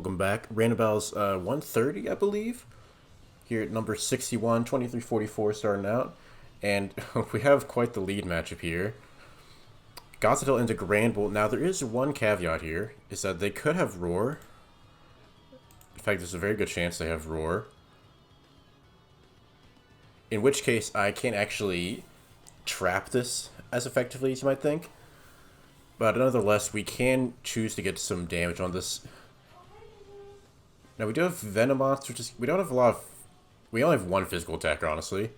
Welcome back. Random 130, I believe. Here at number 61, 2344 starting out. And we have quite the lead matchup here. Godzilla into Granbull. Now, there is one caveat here, is that they could have Roar. In fact, there's a very good chance they have Roar. In which case, I can't actually trap this as effectively as you might think. But nonetheless, we can choose to get some damage on this. Now, we do have Venomoth, which is... We don't have a lot of... We only have one physical attacker, honestly.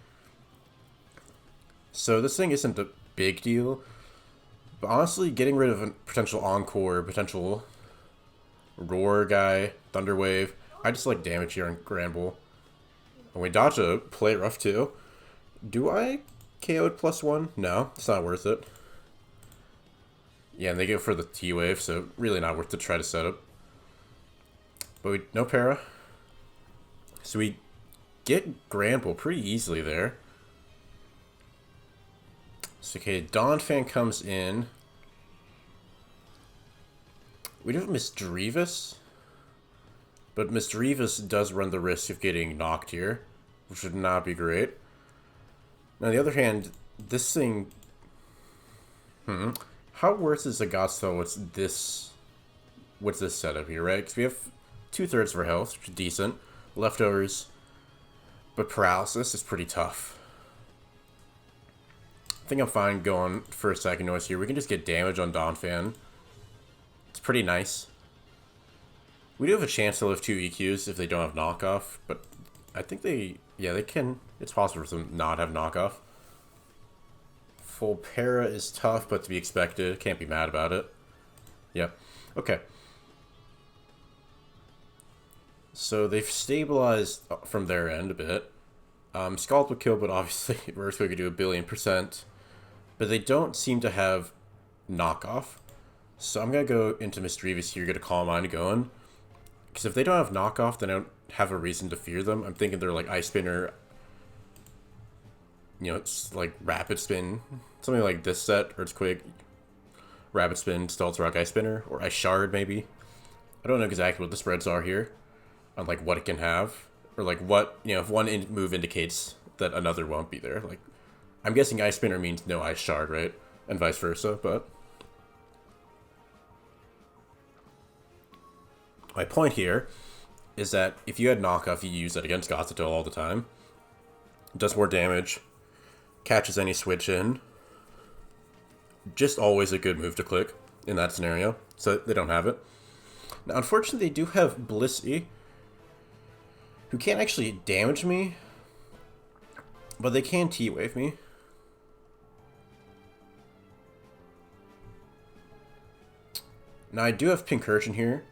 So this thing isn't a big deal. But honestly, getting rid of a potential Encore, potential Roar guy, Thunder Wave. I just like damage here on Granbull. And we dodge a Play Rough too. Do I KO it +1? No, it's not worth it. Yeah, and they go for the T-Wave, so really not worth to try to set up. But we no para. So we get Granbull pretty easily there. So okay, Donphan comes in. We do have Misdreavus. But Misdreavus does run the risk of getting knocked here, which would not be great. Now, on the other hand, this thing... How worse is a Godspell what's this setup here, right? Because we have 2/3 of our health, which is decent. Leftovers. But Paralysis is pretty tough. I think I'm fine going for a second noise here. We can just get damage on Donphan. It's pretty nice. We do have a chance to live 2 EQs if they don't have knockoff, but I think they can. It's possible for them not have knockoff. Full para is tough, but to be expected. Can't be mad about it. Yep. Okay. So they've stabilized from their end a bit. Scald would kill, but obviously Earthquake could do 1,000,000,000%. But they don't seem to have knockoff. So I'm going to go into Misdreavus here, get a Calm Mind going. Because if they don't have knockoff, then I don't have a reason to fear them. I'm thinking they're like Ice Spinner. You know, it's like Rapid Spin. Something like this set. Earthquake, Rapid Spin, Stealth Rock, Ice Spinner. Or Ice Shard, maybe. I don't know exactly what the spreads are here. On like what it can have. Or like what, you know, if one move indicates that another won't be there. Like, I'm guessing Ice Spinner means no Ice Shard, right? And vice versa, but... My point here is that if you had knockoff, you use that against Gothitelle all the time. It does more damage. Catches any switch in. Just always a good move to click in that scenario. So they don't have it. Now, unfortunately, they do have Blissey, who can't actually damage me, but they can T-Wave me. Now, I do have Pincursion here.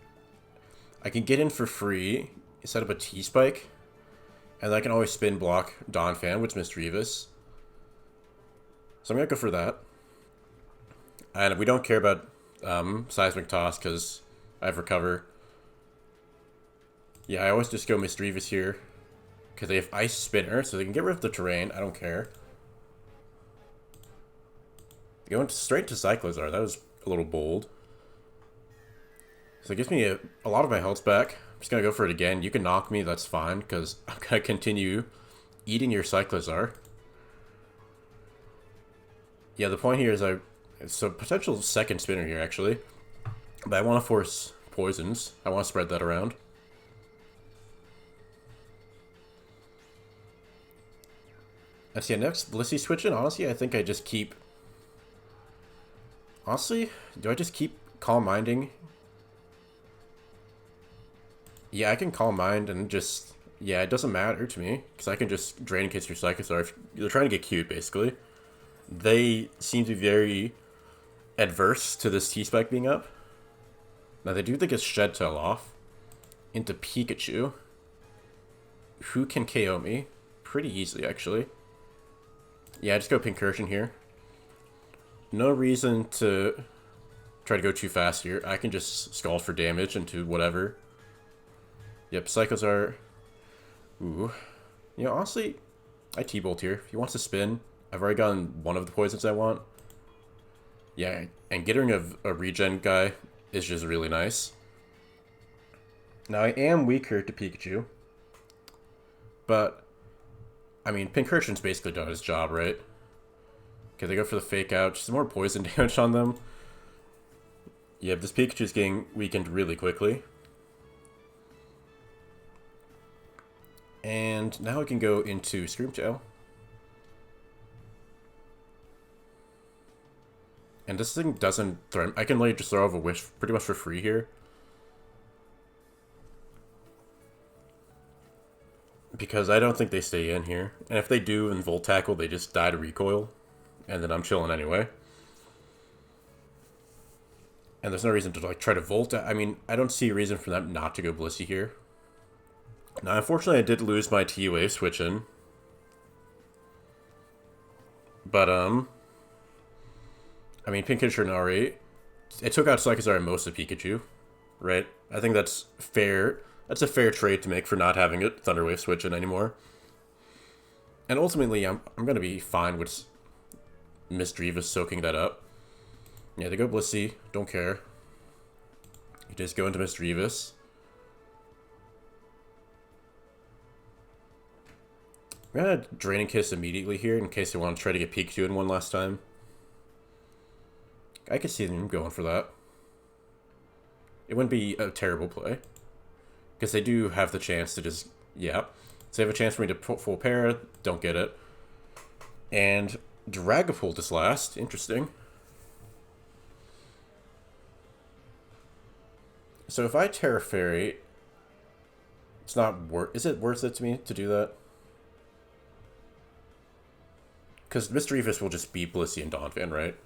I can get in for free, set up a T-Spike, and then I can always spin block Donphan, which is Misdreavus. So I'm going to go for that. And we don't care about Seismic Toss because I have Recover. Yeah, I always just go Misdreavus here because they have Ice Spinner, so they can get rid of the terrain. I don't care. Going straight to Cyclozar, that was a little bold. So it gives me a lot of my health back. I'm just going to go for it again. You can knock me, that's fine, because I'm going to continue eating your Cyclozar. Yeah, the point here is it's a potential second spinner here, actually. But I want to force poisons. I want to spread that around. And see, next Blissey switching, honestly, I think I just keep... Honestly, do I just keep Calm Minding? Yeah, I can Calm Mind and just... Yeah, it doesn't matter to me, because I can just drain in case your Cyclozar if they're trying to get cute, basically. They seem to be very adverse to this T-Spike being up. Now, they do think it's Shed Tail off into Pikachu, who can KO me pretty easily, actually. Yeah, I just go Pincursion here. No reason to try to go too fast here. I can just Scald for damage into whatever. Yep, Cyclozar. Ooh. You know, honestly, I T-Bolt here. If he wants to spin, I've already gotten one of the poisons I want. Yeah, and getting a regen guy is just really nice. Now, I am weaker to Pikachu, but, I mean, Pincurchin's basically done his job, right? Okay, they go for the fake out. Just more poison damage on them. Yeah, this Pikachu's getting weakened really quickly. And now we can go into Screamtail. And this thing doesn't threaten. I can literally just throw off a wish pretty much for free here. Because I don't think they stay in here. And if they do in Volt Tackle, they just die to recoil. And then I'm chilling anyway. And there's no reason to like try to Volt. I mean, I don't see a reason for them not to go Blissey here. Now, unfortunately, I did lose my T-Wave switch in. But, I mean, Pikachu and R8, it took out Psychozar and most of Pikachu, right? I think that's fair. That's a fair trade to make for not having a Thunder Wave switch in anymore. And ultimately, I'm going to be fine with Misdreavus soaking that up. Yeah, they go Blissey. Don't care. You just go into Misdreavus. I'm going to Draining Kiss immediately here in case they want to try to get Pikachu in one last time. I could see them going for that. It wouldn't be a terrible play. Because they do have the chance to just... Yeah. So they have a chance for me to put full para. Don't get it. And Dragapult is last. Interesting. So if I Terra Fairy... It's not worth... Is it worth it to me to do that? Because Misdreavus will just beat Blissey and Donphan, right?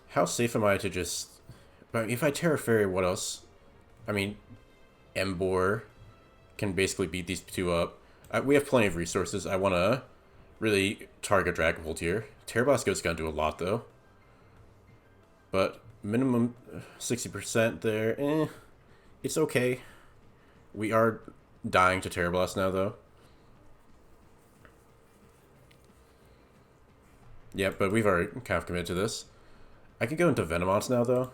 How safe am I to just... If I Terra Fairy, what else? I mean, Emboar can basically beat these two up. We have plenty of resources. I want to really target Dragapult here. Terra Blast Goat's going to do a lot, though. But minimum 60% there. It's okay. We are dying to Terra Blast now, though. Yeah, but we've already kind of committed to this. I could go into Venomoth now, though.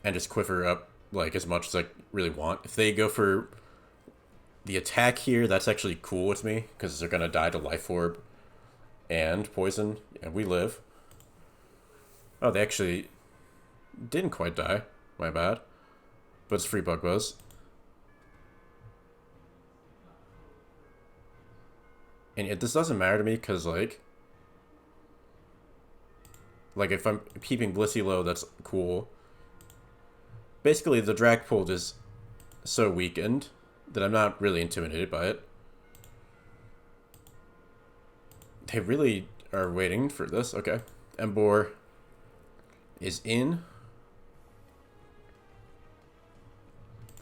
And just quiver up, like, as much as I really want. If they go for the attack here, that's actually cool with me. Because they're going to die to Life Orb and Poison. And we live. Oh, they actually didn't quite die. My bad. But it's free Bug Buzz. And yet this doesn't matter to me because, like, if I'm keeping Blissey low, that's cool. Basically, the Dragapult is so weakened that I'm not really intimidated by it. They really are waiting for this. Okay. Emboar is in.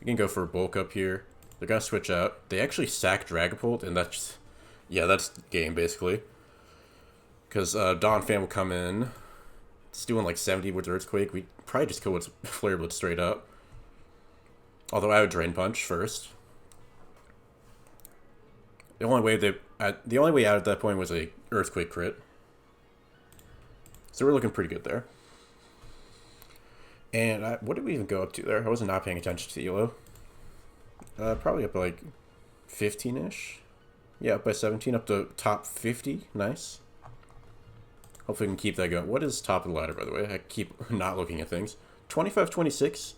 We can go for a bulk up here. They're going to switch out. They actually sack Dragapult, and that's... Yeah, that's game, basically. Because Donphan will come in. It's doing like 70 with Earthquake. We probably just kill with Flare Blitz straight up. Although I would Drain Punch first. The only way out at that point was a Earthquake crit. So we're looking pretty good there. And what did we even go up to there? I was not paying attention to Elo. Probably up by like 15-ish. Yeah, up by 17, up to top 50. Nice. Hopefully we can keep that going. What is top of the ladder, by the way? I keep not looking at things. 25-26.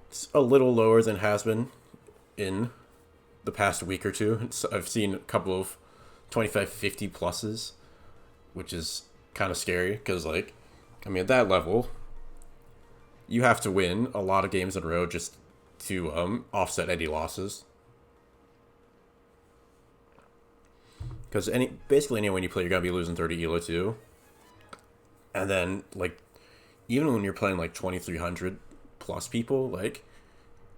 It's a little lower than it has been in the past week or two. I've seen a couple of 25-50 pluses, which is kind of scary because, like, I mean, at that level, you have to win a lot of games in a row just to offset any losses. Because basically anyone you play, you're going to be losing 30 ELO too. And then, like, even when you're playing, like, 2,300 plus people, like,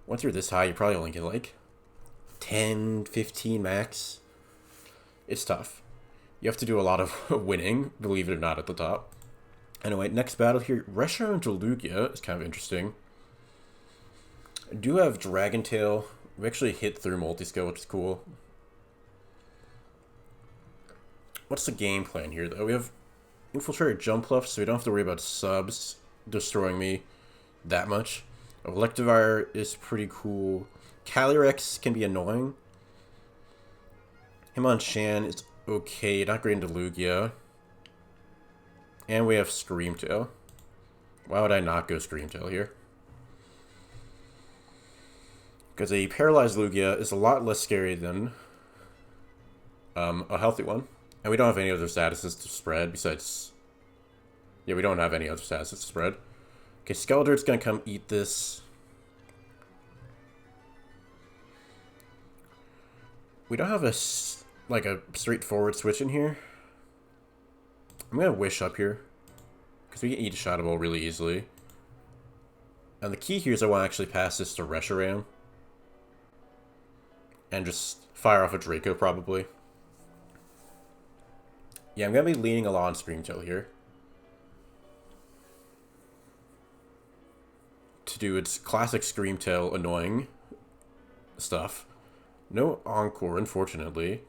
once you're this high, you probably only get, like, 10, 15 max. It's tough. You have to do a lot of winning, believe it or not, at the top. Anyway, next battle here. Reshiram and Delugia is kind of interesting. I do have Dragon Tail. We actually hit through multi-skill, which is cool. What's the game plan here, though? We have Infiltrator jump left, so we don't have to worry about subs destroying me that much. Electivire is pretty cool. Calyrex can be annoying. Hitmonchan is okay, not great into Lugia. And we have Screamtail. Why would I not go Screamtail here? Because a paralyzed Lugia is a lot less scary than a healthy one. And we don't have any other statuses to spread besides... Yeah, we don't have any other statuses to spread. Okay, Skeletor's gonna come eat this. We don't have a straightforward switch in here. I'm gonna Wish up here, because we can eat a Shadow Ball really easily. And the key here is I want to actually pass this to Reshiram. And just fire off a Draco, probably. Yeah, I'm gonna be leaning a lot on Screamtail here. To do its classic Screamtail annoying stuff. No Encore, unfortunately.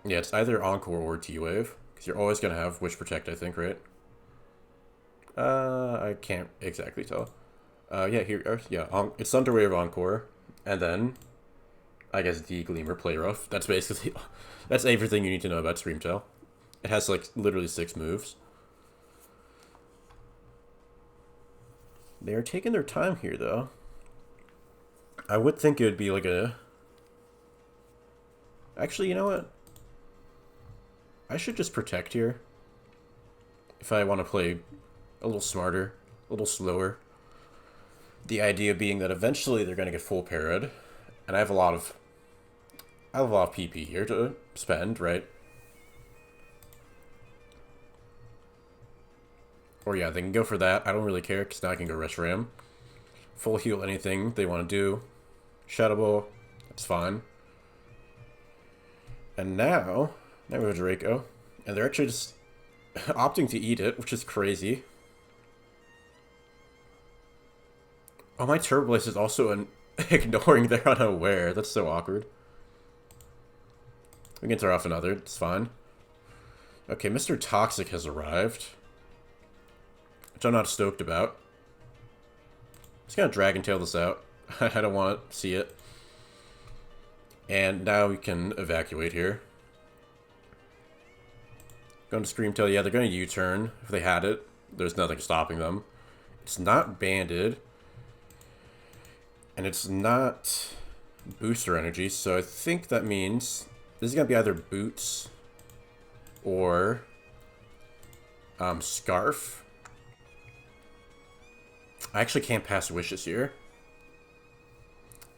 Yeah, it's either Encore or T-Wave. Because you're always going to have Witch Protect, I think, right? I can't exactly tell. Yeah, here, yeah, it's Thunderwave Encore. And then, I guess D-Gleamer Play Rough. That's basically, that's everything you need to know about Screamtail. It has, like, literally 6 moves. They are taking their time here, though. I would think it would be like a... Actually, you know what? I should just Protect here. If I want to play a little smarter, a little slower. The idea being that eventually they're going to get full parried. And I have a lot of PP here to spend, right? Or yeah, they can go for that. I don't really care, because now I can go Reshiram. Full heal anything they want to do. Shadow Ball, that's fine. And now we have a Draco. And they're actually just opting to eat it, which is crazy. Oh, my Turbo Blaze is also ignoring they're unaware. That's so awkward. We can throw off another, it's fine. Okay, Mr. Toxic has arrived. Which I'm not stoked about. Just gonna Dragon Tail this out. I don't want to see it. And now we can evacuate here. Going to Screamtail. Yeah, they're going to U-turn. If they had it, there's nothing stopping them. It's not banded. And it's not booster energy. So I think that means this is going to be either Boots or Scarf. I actually can't pass Wishes here.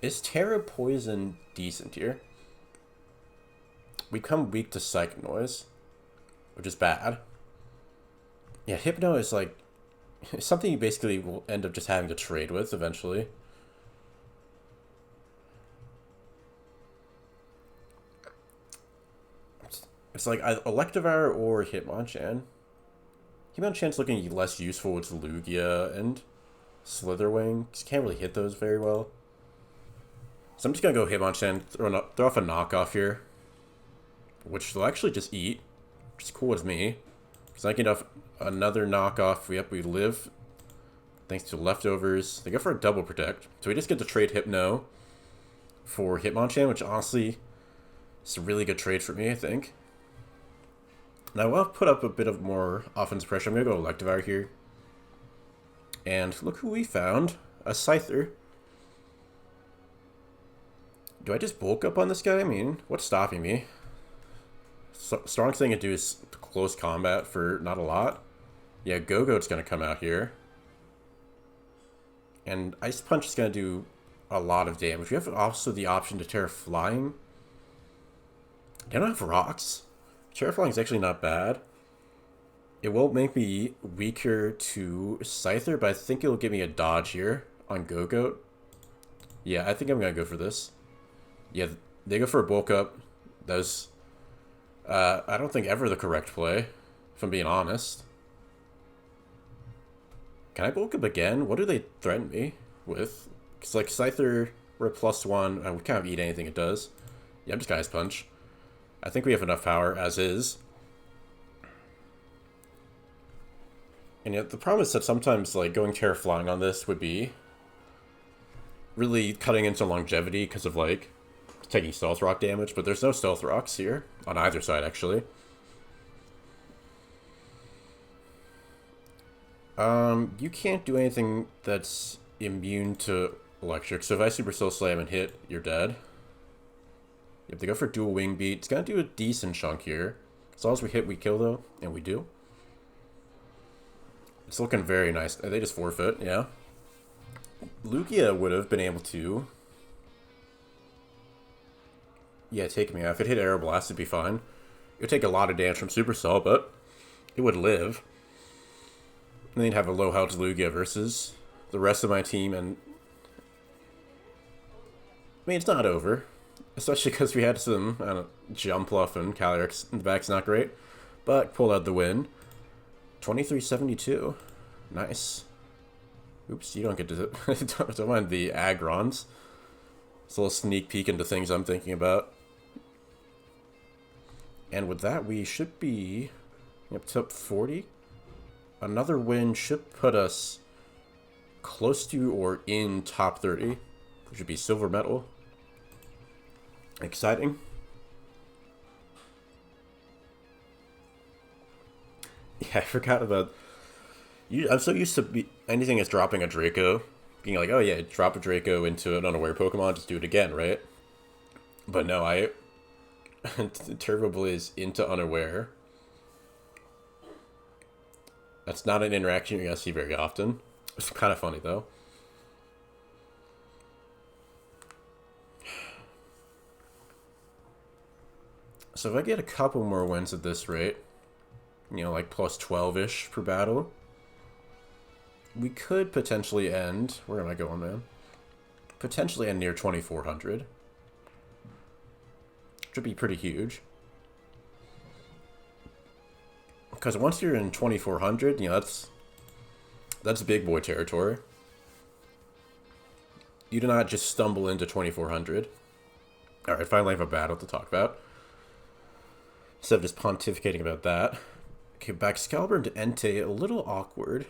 Is Terra Poison decent here? We become weak to Psychic Noise, which is bad. Yeah, Hypno is like something you basically will end up just having to trade with eventually. It's like Electivire or Hitmonchan. Hitmonchan's looking less useful with Lugia and Slitherwing. Just can't really hit those very well. So I'm just going to go Hitmonchan, throw off a knockoff here. Which they'll actually just eat. Which is cool with me. Because I can get off another knockoff. Yep, we live. Thanks to leftovers. They go for a double protect. So we just get to trade Hypno for Hitmonchan, which honestly is a really good trade for me, I think. Now I will put up a bit of more offense pressure. I'm going to go Electivire here. And look who we found. A Scyther. Do I just bulk up on this guy? I mean, what's stopping me? Strongest thing I do is close combat for not a lot. Yeah, Go-Goat's going to come out here. And Ice Punch is going to do a lot of damage. We have also the option to Terra Flying. They don't have rocks. Terra Flying is actually not bad. It will make me weaker to Scyther, but I think it'll give me a dodge here on Go-Goat. Yeah, I think I'm going to go for this. Yeah, they go for a bulk up. That was, I don't think ever the correct play, if I'm being honest. Can I bulk up again? What do they threaten me with? Because, like, Scyther, we're +1. We can't eat anything it does. Yeah, I'm just Ice Punch. I think we have enough power as is. And yet the problem is that sometimes like going Terra flying on this would be really cutting into longevity because of like taking stealth rock damage, but there's no stealth rocks here on either side actually. You can't do anything that's immune to electric, so if I Super Soul Slam and hit, you're dead. You have to go for dual wing beat. It's gonna do a decent chunk here. As long as we hit, we kill though, and we do. It's looking very nice. They just forfeit, yeah. Lugia would have been able to... Yeah, take me out. If it hit Aero Blast, it'd be fine. It would take a lot of damage from Supercell, but it would live. And then you'd have a low health Lugia versus the rest of my team, and... I mean, it's not over. Especially because we had some, I don't know, Jumpluff and Calyrex in the back's not great. But pulled out the win. 23-72. Nice. Oops, you don't get to... don't mind the Agrons. It's a little sneak peek into things I'm thinking about. And with that, we should be up to 40. Another win should put us close to or in top 30. Which would be silver medal. Exciting. Yeah, I forgot about... I'm so used to anything is dropping a Draco. Being like, oh yeah, drop a Draco into an unaware Pokemon, just do it again, right? But no, I... Turbo Blaze into unaware. That's not an interaction you're going to see very often. It's kind of funny, though. So if I get a couple more wins at this rate, you know, like plus 12-ish per battle, we could potentially end... Where am I going, man? Potentially end near 2,400. Which would be pretty huge. Because once you're in 2,400, you know, that's big boy territory. You do not just stumble into 2,400. Alright, finally I have a battle to talk about. Instead of just pontificating about that. Okay, back Excalibur into Entei, a little awkward.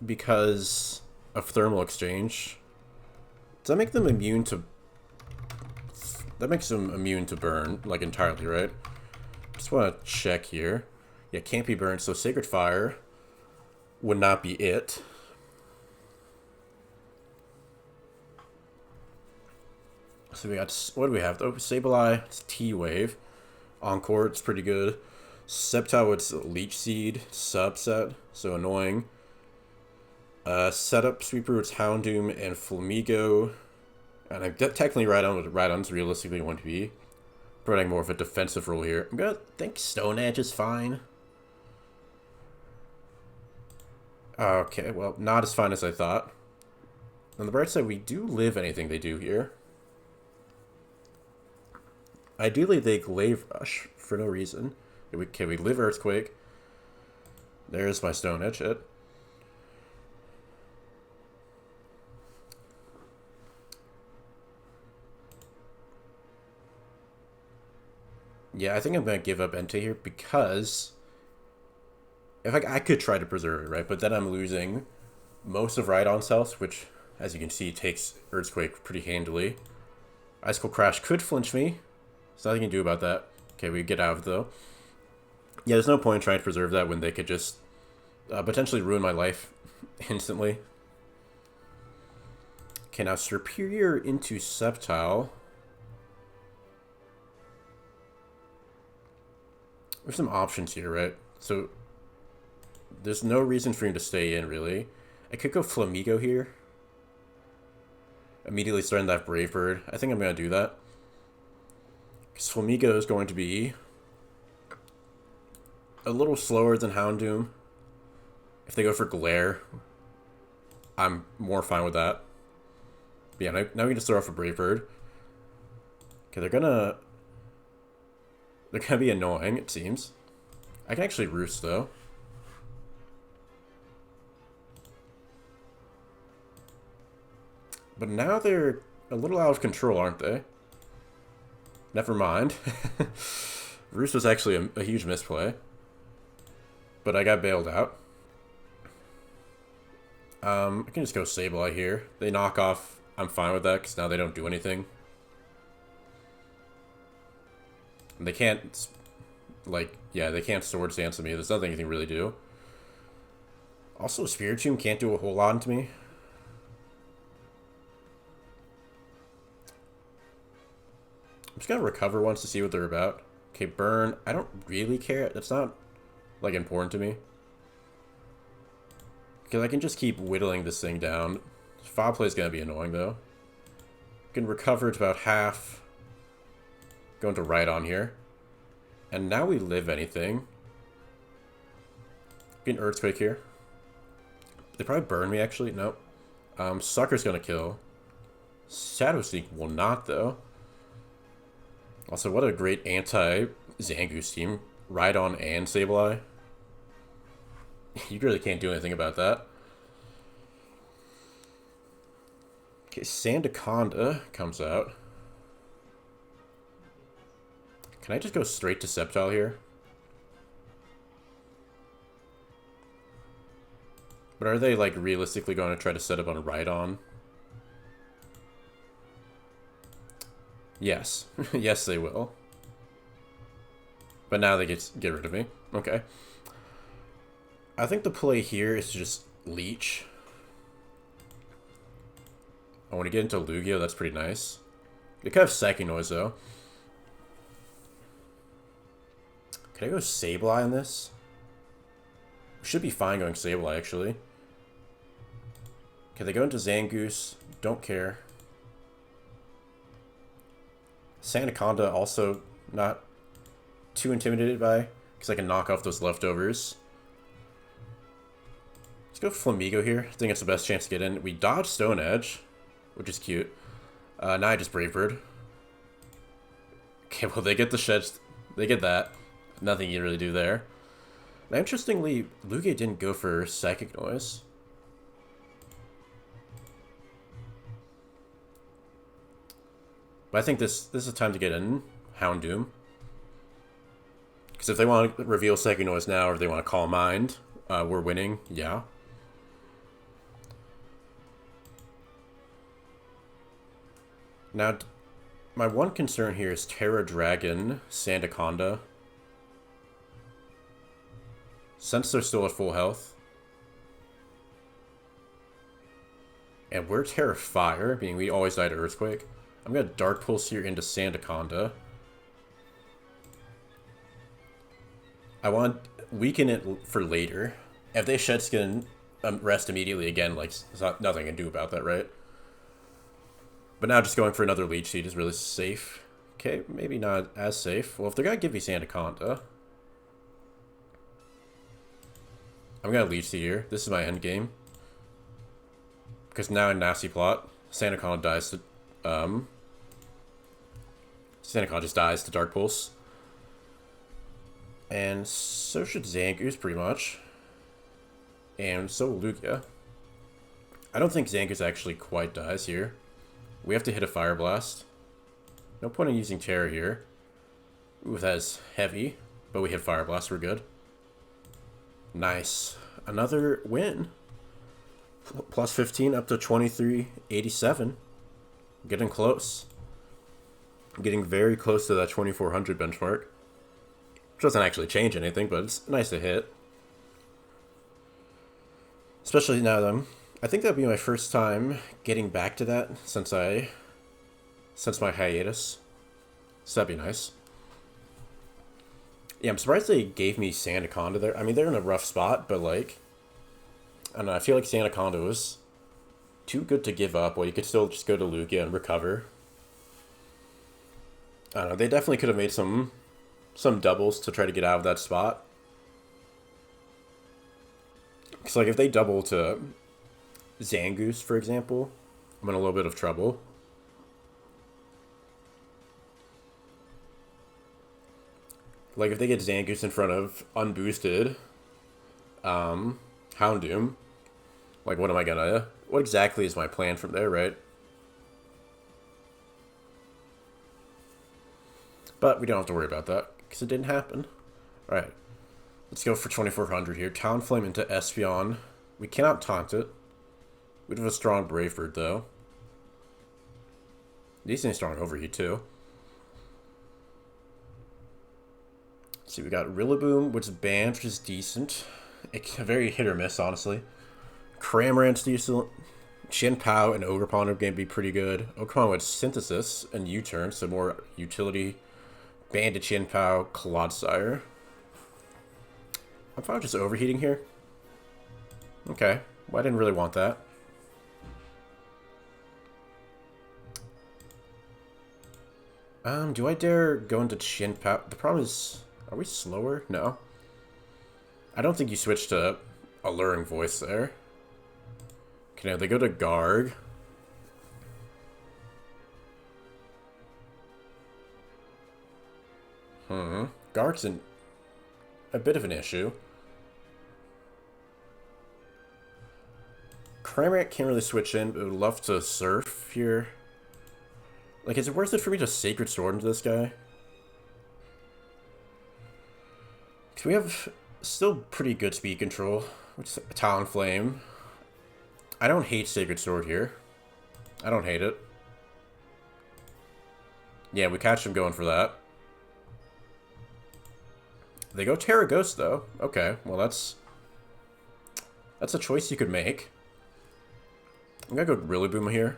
Because of thermal exchange. Does that make them immune to... That makes them immune to burn, like entirely, right? Just want to check here. Yeah, can't be burned, so Sacred Fire would not be it. So we got, what do we have? Oh, Sableye, it's T-Wave. Encore, it's pretty good. Sceptile, it's Leech Seed, subset, so annoying. Setup, Sweeper, it's Houndoom and Flamigo. And I'm technically right on what Rhydon's realistically going to be. Providing more of a defensive role here. I'm gonna think Stone Edge is fine. Okay, well, not as fine as I thought. On the bright side, we do live anything they do here. Ideally, they Glaive Rush for no reason. Okay, we live Earthquake. There's my Stone Edge hit. Yeah, I think I'm going to give up Entei here because if I could try to preserve it, right? But then I'm losing most of Rhydon's health, which, as you can see, takes Earthquake pretty handily. Icicle Crash could flinch me. There's nothing you can do about that. Okay, we get out of it, though. Yeah, there's no point in trying to preserve that when they could just potentially ruin my life instantly. Okay, now Superior into Sceptile. There's some options here, right? So, there's no reason for him to stay in, really. I could go Flamigo here. Immediately starting that Brave Bird. I think I'm going to do that. Because Flamigo is going to be a little slower than Houndoom. If they go for Glare, I'm more fine with that. But yeah, now we can just throw off a Brave Bird. Okay, they're gonna be annoying, it seems. I can actually Roost, though. But now they're a little out of control, aren't they? Never mind. Roost was actually a huge misplay. but I got bailed out. I can just go Sableye here. They knock off. I'm fine with that because now they don't do anything. And they can't, like, yeah, they can't Swords Dance to me. There's nothing you can really do. Also, Spiritomb can't do a whole lot to me. I'm just gonna recover once to see what they're about. Okay, burn. I don't really care. That's not, like, important to me. Because I can just keep whittling this thing down. Foul play is gonna be annoying, though. Can recover to about half. Going to right on here. And now we live anything. Get an Earthquake here. They probably burn me, actually. Nope. Sucker's gonna kill. Shadow Sneak will not, though. Also, what a great anti-Zangoose team. Rhydon and Sableye. You really can't do anything about that. Okay, Sandaconda comes out. Can I just go straight to Sceptile here? But are they, like, realistically going to try to set up on a Rhydon? Yes. Yes, they will. But now they get rid of me. Okay. I think the play here is to just Leech. I want to get into Lugia. That's pretty nice. They could have Psychic Noise, though. Can I go Sableye on this? Should be fine going Sableye, actually. Okay, they go into Zangoose. Don't care. Sandaconda also not too intimidated by, because I can knock off those leftovers. Let's go Flamigo here. I think it's the best chance to get in. We dodge Stone Edge, which is cute. Now I just Brave Bird. Okay, well, they get the Sheds. They get that. Nothing you can really do there. Now, interestingly, Lugia didn't go for Psychic Noise. But I think this is time to get in Houndoom. Because if they want to reveal Psychic Noise now, or if they want to Calm Mind, we're winning, yeah. Now, my one concern here is Terra Dragon, Sandaconda. Since they're still at full health. And we're Terra Fire, meaning we always die to Earthquake. I'm going to Dark Pulse here into Sandaconda. I want weaken it for later. If they Shed Skin rest immediately again, like, there's nothing I can do about that, right? But now just going for another Leech Seed is really safe. Okay, maybe not as safe. Well, if they're going to give me Sandaconda, I'm going to Leech Seed here. This is my end game. Because now in Nasty Plot, Sandaconda dies to... Sandaconda just dies to Dark Pulse. And so should Zangoose, pretty much. And so will Lugia. I don't think Zangoose actually quite dies here. We have to hit a Fire Blast. No point in using Terror here. Ooh, that is heavy. But we hit Fire Blast, we're good. Nice. Another win. Plus 15 up to 2387. Getting close. Getting very close to that 2400 benchmark. Which doesn't actually change anything, but it's nice to hit. Especially now that I think that'd be my first time getting back to that since my hiatus. So that'd be nice. Yeah, I'm surprised they gave me Sandaconda there. I mean, they're in a rough spot, but like, I don't know, I feel like Sandaconda was too good to give up. Well, you could still just go to Lugia and recover. I don't know, they definitely could have made some doubles to try to get out of that spot. Because, like, if they double to Zangoose, for example, I'm in a little bit of trouble. Like, if they get Zangoose in front of unboosted Houndoom, like, what am I gonna... What exactly is my plan from there, right? But we don't have to worry about that, because it didn't happen. Alright. Let's go for 2400 here. Talonflame into Espeon. We cannot taunt it. We have a strong Brave Bird, though. Decently strong Overheat, too. Let's see, we got Rillaboom, which is banned, which is decent. It's very hit or miss, honestly. Cramorant's decent. Chien-Pao and Ogerpon are going to be pretty good. Ogerpon with Synthesis and U-Turn, so more utility. Banned to Chien-Pao, Clodsire. I'm fine with just overheating here. Okay, well, I didn't really want that. Do I dare go into Chien-Pao? The problem is, are we slower? No. I don't think you switched to Alluring Voice there. Okay, now they go to Garg. Garg's a bit of an issue. Cramorant can't really switch in, but would love to Surf here. Like, is it worth it for me to Sacred Sword into this guy? Because we have still pretty good speed control, which is Talonflame. I don't hate Sacred Sword here. I don't hate it. Yeah, we catch him going for that. They go Terra Ghost, though. Okay, well, that's a choice you could make. I'm gonna go Rillaboom here.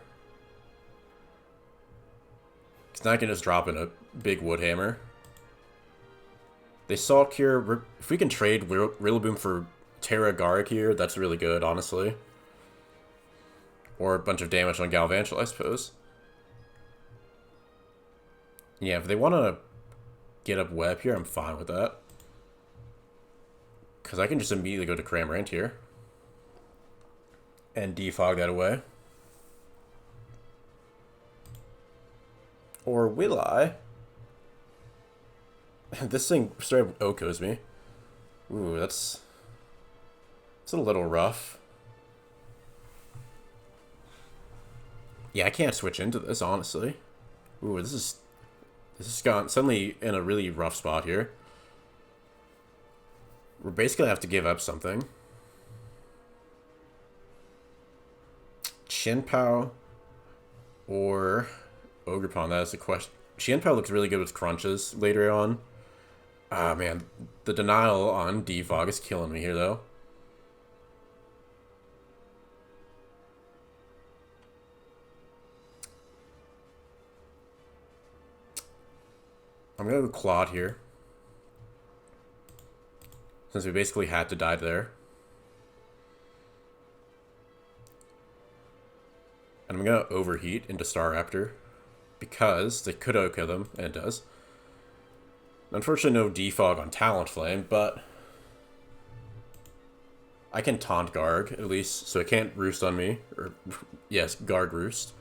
It's not gonna just drop in a big Wood Hammer. They Salt Cure. If we can trade Rillaboom for Terra Garg here, that's really good, honestly. Or a bunch of damage on Galvantula, I suppose. Yeah, if they want to get up Web here, I'm fine with that. Because I can just immediately go to Cramorant here. And defog that away. Or will I? This thing straight up Okos me. Ooh, it's a little rough. Yeah, I can't switch into this, honestly. Ooh, this is gone suddenly in a really rough spot here. We're basically gonna have to give up something. Chien-Pao or Ogerpon, that is the question. Chien-Pao looks really good with crunches later on. Ah, man. The denial on defog is killing me here, though. I'm going to go Claude here. Since we basically had to die there. And I'm going to overheat into Staraptor. Because they could OHKO them, and it does. Unfortunately, no defog on Talonflame, but I can taunt Garg, at least, so it can't roost on me. Or, yes, Garg roost.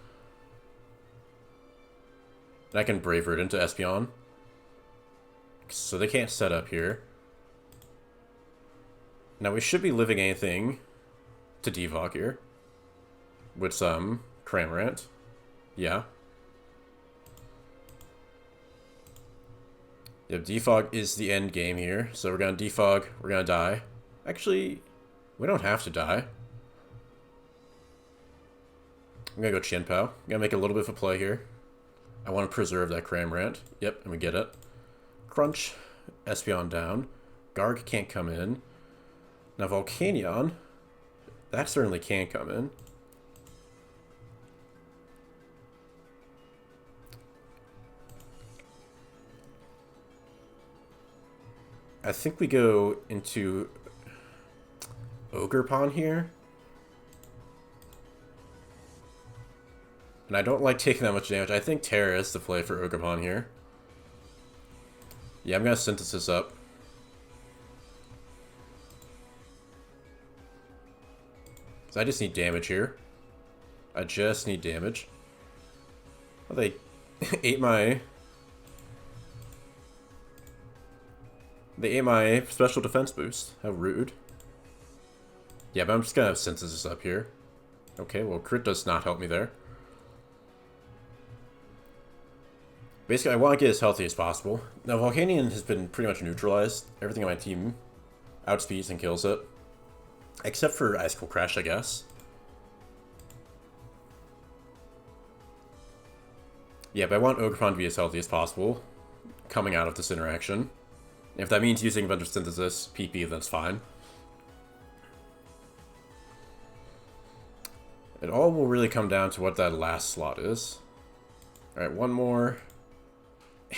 And I can Brave Bird into Espeon. So they can't set up here. Now we should be living anything to defog here. With some Cramorant. Yeah. Yep, defog is the end game here. So we're gonna defog, we're gonna die. Actually, we don't have to die. I'm gonna go Chien-Pao. I'm gonna make a little bit of a play here. I want to preserve that Cramorant. Yep, and we get it. Crunch, Espeon down. Garg can't come in. Now Volcanion, that certainly can come in. I think we go into Ogerpon here. And I don't like taking that much damage. I think Terra is the play for Ogerpon here. Yeah, I'm going to Synthesis up. So I just need damage here. I just need damage. Oh, they ate my... They ate my special defense boost. How rude. Yeah, but I'm just gonna have Synthesis up here. Okay, well, crit does not help me there. Basically, I want to get as healthy as possible. Now, Volcanion has been pretty much neutralized. Everything on my team outspeeds and kills it. Except for Ice Cold Crash, I guess. Yeah, but I want Ogerpon to be as healthy as possible coming out of this interaction. If that means using Vendor Synthesis PP, that's fine. It all will really come down to what that last slot is. Alright, one more.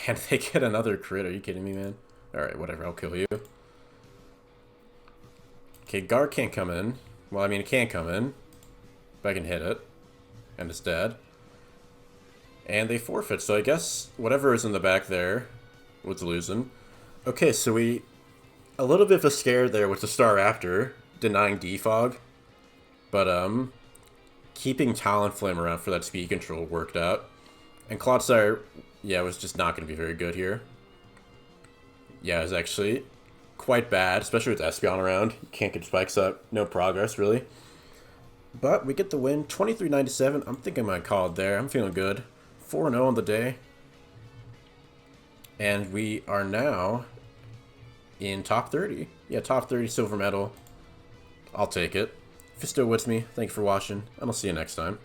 And they get another crit. Are you kidding me, man? Alright, whatever. I'll kill you. Okay, Gar can't come in. Well, I mean, it can come in. But I can hit it. And it's dead. And they forfeit, so I guess whatever is in the back there was losing. Okay, so we... A little bit of a scare there with the Staraptor denying Defog. But, keeping Talonflame around for that speed control worked out. And Clodsire, yeah, was just not going to be very good here. Yeah, it was actually quite bad, especially with Espeon around. You can't get spikes up. No progress, really. But we get the win, 23-97. I'm thinking I might call it there. I'm feeling good. 4-0 on the day. And we are now in top 30. Yeah, top 30 silver medal. I'll take it. If you're still with me, thank you for watching, and I'll see you next time.